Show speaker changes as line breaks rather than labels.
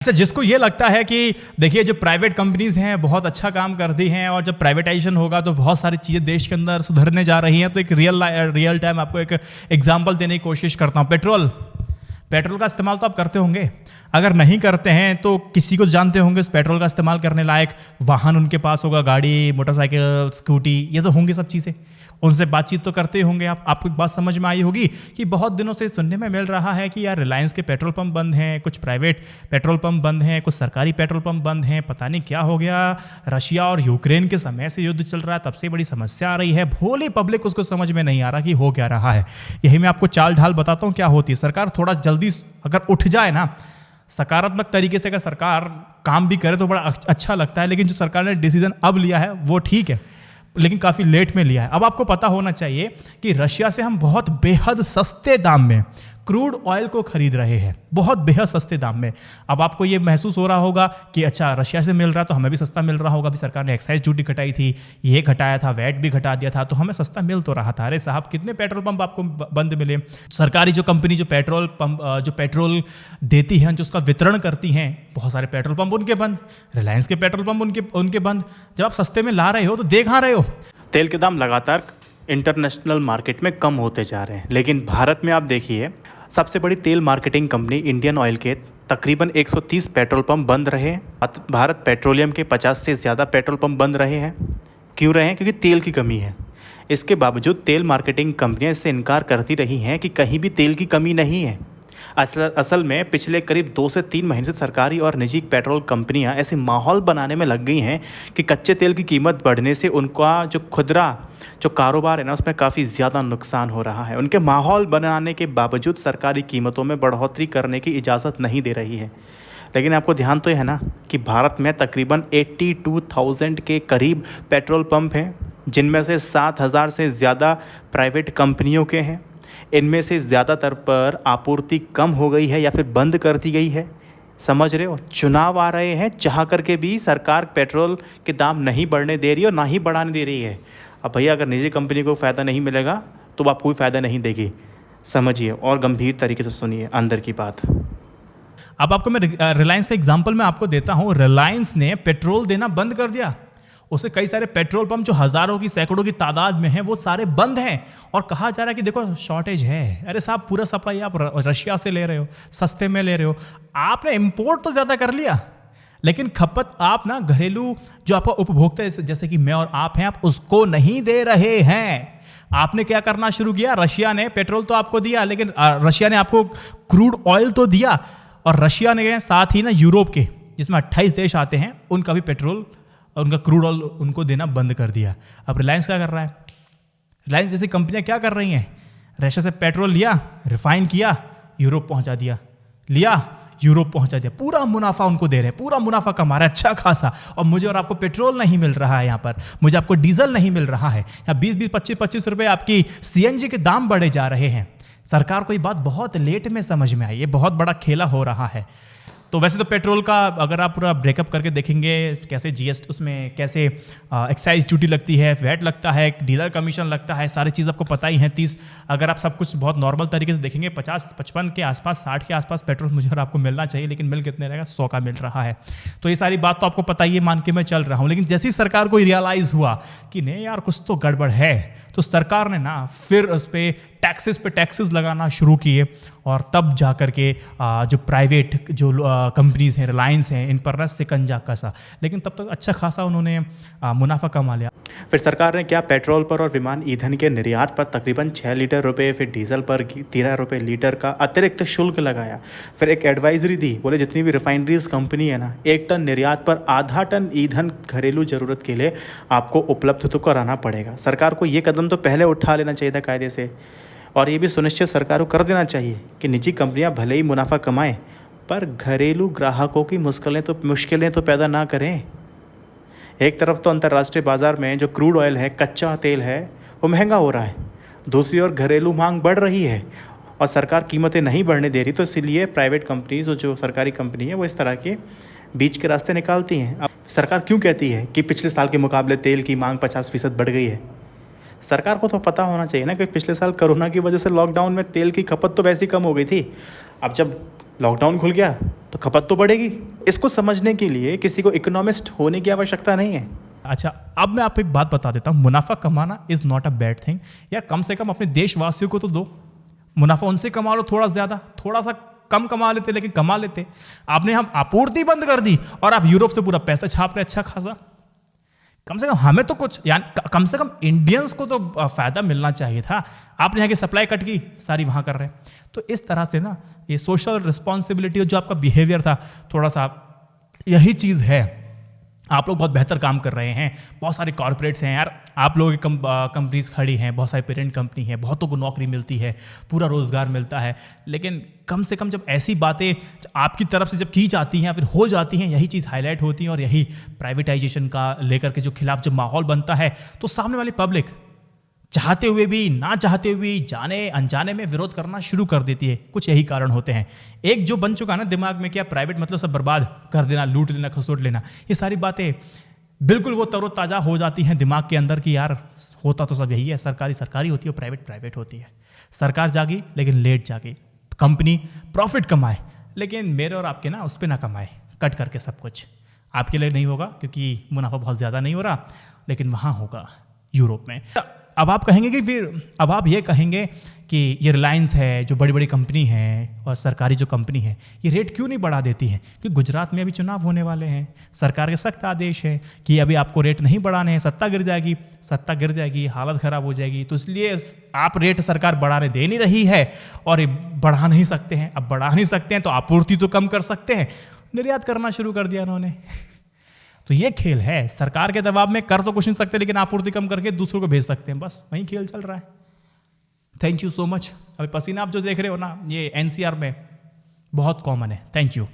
अच्छा, जिसको ये लगता है कि देखिए जो प्राइवेट कंपनीज हैं बहुत अच्छा काम करती हैं और जब प्राइवेटाइजेशन होगा तो बहुत सारी चीज़ें देश के अंदर सुधरने जा रही हैं, तो एक रियल टाइम आपको एक एग्जांपल देने की कोशिश करता हूँ। पेट्रोल का इस्तेमाल तो आप करते होंगे, अगर नहीं करते हैं तो किसी को जानते होंगे उस पेट्रोल का इस्तेमाल करने लायक वाहन उनके पास होगा, गाड़ी, मोटरसाइकिल, स्कूटी, ये तो होंगी सब चीज़ें। उनसे बातचीत तो करते होंगे आप। आपको एक बात समझ में आई होगी कि बहुत दिनों से सुनने में मिल रहा है कि यार रिलायंस के पेट्रोल पंप बंद हैं, कुछ प्राइवेट पेट्रोल पंप बंद हैं, कुछ सरकारी पेट्रोल पंप बंद हैं, पता नहीं क्या हो गया। रशिया और यूक्रेन के समय से युद्ध चल रहा है, तब से बड़ी समस्या आ रही है। भोली पब्लिक उसको समझ में नहीं आ रहा कि हो क्या रहा है। यही मैं आपको चाल ढाल बताता हूँ क्या होती है। सरकार थोड़ा जल्दी अगर उठ जाए ना, सकारात्मक तरीके से अगर सरकार काम भी करे तो बड़ा अच्छा लगता है। लेकिन जो सरकार ने डिसीजन अब लिया है वो ठीक है, लेकिन काफ़ी लेट में लिया है। अब आपको पता होना चाहिए कि रशिया से हम बहुत बेहद सस्ते दाम में क्रूड ऑयल को खरीद रहे हैं, बहुत बेहद सस्ते दाम में। अब आपको ये महसूस हो रहा होगा कि अच्छा रशिया से मिल रहा तो हमें भी सस्ता मिल रहा होगा। अभी सरकार ने एक्साइज ड्यूटी घटाई थी, ये घटाया था, वैट भी घटा दिया था, तो हमें सस्ता मिल तो रहा था। अरे साहब, कितने पेट्रोल पंप आपको बंद मिले। सरकारी जो कंपनी जो पेट्रोल देती हैं, जो उसका वितरण करती हैं, बहुत सारे पेट्रोल पंप उनके बंद, रिलायंस के पेट्रोल पंप उनके बंद। जब आप सस्ते में ला रहे हो तो दे कहाँ रहे हो।
तेल के दाम लगातार इंटरनेशनल मार्केट में कम होते जा रहे हैं, लेकिन भारत में आप देखिए सबसे बड़ी तेल मार्केटिंग कंपनी इंडियन ऑयल के तकरीबन 130 पेट्रोल पंप बंद रहे हैं। भारत पेट्रोलियम के 50 से ज़्यादा पेट्रोल पंप बंद रहे हैं। क्यों रहे हैं? क्योंकि तेल की कमी है। इसके बावजूद तेल मार्केटिंग कंपनियां इससे इनकार करती रही हैं कि कहीं भी तेल की कमी नहीं है। असल में पिछले करीब 2 से 3 महीने से सरकारी और निजी पेट्रोल कंपनियां ऐसे माहौल बनाने में लग गई हैं कि कच्चे तेल की कीमत बढ़ने से उनका जो खुदरा जो कारोबार है ना, उसमें काफ़ी ज़्यादा नुकसान हो रहा है। उनके माहौल बनाने के बावजूद सरकारी कीमतों में बढ़ोतरी करने की इजाज़त नहीं दे रही है। लेकिन आपको ध्यान तो है ना कि भारत में तकरीबन 82,000 के करीब पेट्रोल पंप हैं, जिनमें से 7,000 से ज़्यादा प्राइवेट कंपनियों के हैं। इनमें से ज़्यादातर पर आपूर्ति कम हो गई है या फिर बंद कर दी गई है। समझ रहे हो? चुनाव आ रहे हैं, चाह करके भी सरकार पेट्रोल के दाम नहीं बढ़ने दे रही और ना ही बढ़ाने दे रही है। अब भैया, अगर निजी कंपनी को फ़ायदा नहीं मिलेगा तो आपको भी फ़ायदा नहीं देगी। समझिए और गंभीर तरीके से सुनिए अंदर की बात।
अब आपको मैं रिलायंस का एग्जांपल मैं आपको देता हूँ। रिलायंस ने पेट्रोल देना बंद कर दिया। उसे कई सारे पेट्रोल पंप जो हज़ारों की सैकड़ों की तादाद में हैं वो सारे बंद हैं, और कहा जा रहा है कि देखो शॉर्टेज है। अरे साहब, पूरा सप्लाई आप रशिया से ले रहे हो, सस्ते में ले रहे हो। आपने इंपोर्ट तो ज़्यादा कर लिया, लेकिन खपत आप ना घरेलू जो आपका उपभोक्ता जैसे कि मैं और आप हैं, आप उसको नहीं दे रहे हैं। आपने क्या करना शुरू किया? रशिया ने पेट्रोल तो आपको दिया, लेकिन रशिया ने आपको क्रूड ऑयल तो दिया, और रशिया ने साथ ही ना यूरोप के जिसमें 28 देश आते हैं उनका भी पेट्रोल और उनका क्रूड ऑयल उनको देना बंद कर दिया। अब रिलायंस क्या कर रहा है? रिलायंस जैसी कंपनियां क्या कर रही हैं? रशिया से पेट्रोल लिया, रिफाइन किया, यूरोप पहुंचा दिया, लिया, यूरोप पहुंचा दिया। पूरा मुनाफा उनको दे रहे हैं, पूरा मुनाफा कमा रहा है अच्छा खासा। और मुझे और आपको पेट्रोल नहीं मिल रहा है, यहाँ पर मुझे आपको डीजल नहीं मिल रहा है। यहाँ 20-20, 25-25 रुपये आपकी सीएनजी के दाम बढ़े जा रहे हैं। सरकार को ये बात बहुत लेट में समझ में आई। ये बहुत बड़ा खेला हो रहा है। तो वैसे तो पेट्रोल का अगर आप पूरा ब्रेकअप करके देखेंगे, कैसे जीएसटी, उसमें कैसे एक्साइज ड्यूटी लगती है, वैट लगता है, डीलर कमीशन लगता है, सारी चीज़ आपको पता ही है। 30 अगर आप सब कुछ बहुत नॉर्मल तरीके से देखेंगे 50-55 के आसपास, 60 के आसपास पेट्रोल मुझे और आपको मिलना चाहिए, लेकिन मिल कितने रहेगा? 100 का मिल रहा है। तो ये सारी बात तो आपको पता ही है, मान के मैं चल रहा हूँ। लेकिन जैसे ही सरकार को रियलाइज़ हुआ कि नहीं यार कुछ तो गड़बड़ है, तो सरकार ने ना फिर उस पर टैक्सेस लगाना शुरू किए, और तब जा कर के जो प्राइवेट जो कंपनीज हैं, रिलायंस हैं, इन पर शिकंजा कसा। लेकिन तब तक अच्छा खासा उन्होंने मुनाफा कमा लिया।
फिर सरकार ने क्या, पेट्रोल पर और विमान ईंधन के निर्यात पर तकरीबन 6 लीटर रुपए, फिर डीजल पर 13 रुपये लीटर का अतिरिक्त शुल्क लगाया। फिर एक एडवाइजरी दी, बोले जितनी भी रिफाइनरीज कंपनी है ना, 1 टन निर्यात पर आधा टन ईंधन घरेलू ज़रूरत के लिए आपको उपलब्ध तो कराना पड़ेगा। सरकार को ये कदम तो पहले उठा लेना चाहिए था कायदे से, और ये भी सुनिश्चित सरकार को कर देना चाहिए कि निजी कंपनियां भले ही मुनाफा कमाएं, पर घरेलू ग्राहकों की मुश्किलें तो पैदा ना करें। एक तरफ तो अंतर्राष्ट्रीय बाज़ार में जो क्रूड ऑयल है, कच्चा तेल है, वो महंगा हो रहा है, दूसरी ओर घरेलू मांग बढ़ रही है और सरकार कीमतें नहीं बढ़ने दे रही। तो इसीलिए प्राइवेट कंपनीज और जो सरकारी कंपनी है वो इस तरह के बीच के रास्ते निकालती हैं। अब सरकार क्यों कहती है कि पिछले साल के मुकाबले तेल की मांग 50% बढ़ गई है? सरकार को तो पता होना चाहिए ना कि पिछले साल कोरोना की वजह से लॉकडाउन में तेल की खपत तो वैसे ही कम हो गई थी, अब जब लॉकडाउन खुल गया तो खपत तो बढ़ेगी। इसको समझने के लिए किसी को इकोनॉमिस्ट होने की आवश्यकता नहीं है।
अच्छा, अब मैं आपको एक बात बता देता हूँ, मुनाफा कमाना is not a bad thing. यार कम से कम अपने देशवासियों को तो दो मुनाफा, उनसे कमा लो थोड़ा ज़्यादा, थोड़ा सा कम कमा लेते लेकिन कमा लेते। आपने हम आपूर्ति बंद कर दी और आप यूरोप से पूरा पैसा छाप रहे अच्छा खासा। कम से कम हमें तो कुछ, यानी कम से कम इंडियंस को तो फायदा मिलना चाहिए था। आपने यहाँ की सप्लाई कट की, सारी वहाँ कर रहे हैं। तो इस तरह से ना ये सोशल रिस्पॉन्सिबिलिटी और जो आपका बिहेवियर था थोड़ा सा, यही चीज़ है। आप लोग बहुत बेहतर काम कर रहे हैं, बहुत सारे कॉर्पोरेट्स हैं यार, आप लोगों की कंपनीज खड़ी हैं, बहुत सारी पेरेंट कंपनी है, बहुतों को नौकरी मिलती है, पूरा रोजगार मिलता है। लेकिन कम से कम जब ऐसी बातें आपकी तरफ से जब की जाती हैं, फिर हो जाती हैं, यही चीज़ हाईलाइट होती है। और यही प्राइवेटाइजेशन का लेकर के जो खिलाफ जब माहौल बनता है, तो सामने वाली पब्लिक चाहते हुए भी ना चाहते हुए भी, जाने अनजाने में विरोध करना शुरू कर देती है। कुछ यही कारण होते हैं। एक जो बन चुका है ना दिमाग में, क्या प्राइवेट मतलब सब बर्बाद कर देना, लूट लेना, खसोट लेना, ये सारी बातें बिल्कुल वो तरोताज़ा हो जाती हैं दिमाग के अंदर कि यार होता तो सब यही है, सरकारी सरकारी होती है और प्राइवेट प्राइवेट होती है। सरकार जागी लेकिन लेट जागी, कंपनी प्रॉफिट कमाए लेकिन मेरे और आपके ना उस पर ना कमाए, कट करके सब कुछ। आपके लिए नहीं होगा क्योंकि मुनाफा बहुत ज़्यादा नहीं हो रहा, लेकिन वहाँ होगा यूरोप में। अब आप कहेंगे कि फिर, अब आप ये कहेंगे कि ये रिलायंस है जो बड़ी बड़ी कंपनी है और सरकारी जो कंपनी है, ये रेट क्यों नहीं बढ़ा देती है? क्योंकि गुजरात में अभी चुनाव होने वाले हैं, सरकार के सख्त आदेश है कि अभी आपको रेट नहीं बढ़ाने हैं, सत्ता गिर जाएगी, सत्ता गिर जाएगी, हालत ख़राब हो जाएगी। तो इसलिए आप रेट सरकार बढ़ाने दे नहीं रही है और ये बढ़ा नहीं सकते हैं। अब बढ़ा नहीं सकते हैं तो आपूर्ति तो कम कर सकते हैं, निर्यात करना शुरू कर दिया उन्होंने। तो ये खेल है, सरकार के दबाव में कर तो कुछ नहीं सकते लेकिन आपूर्ति कम करके दूसरों को भेज सकते हैं, बस वही खेल चल रहा है। Thank you so much. अभी पसीना आप जो देख रहे हो ना, ये एनसीआर में बहुत कॉमन है। Thank you.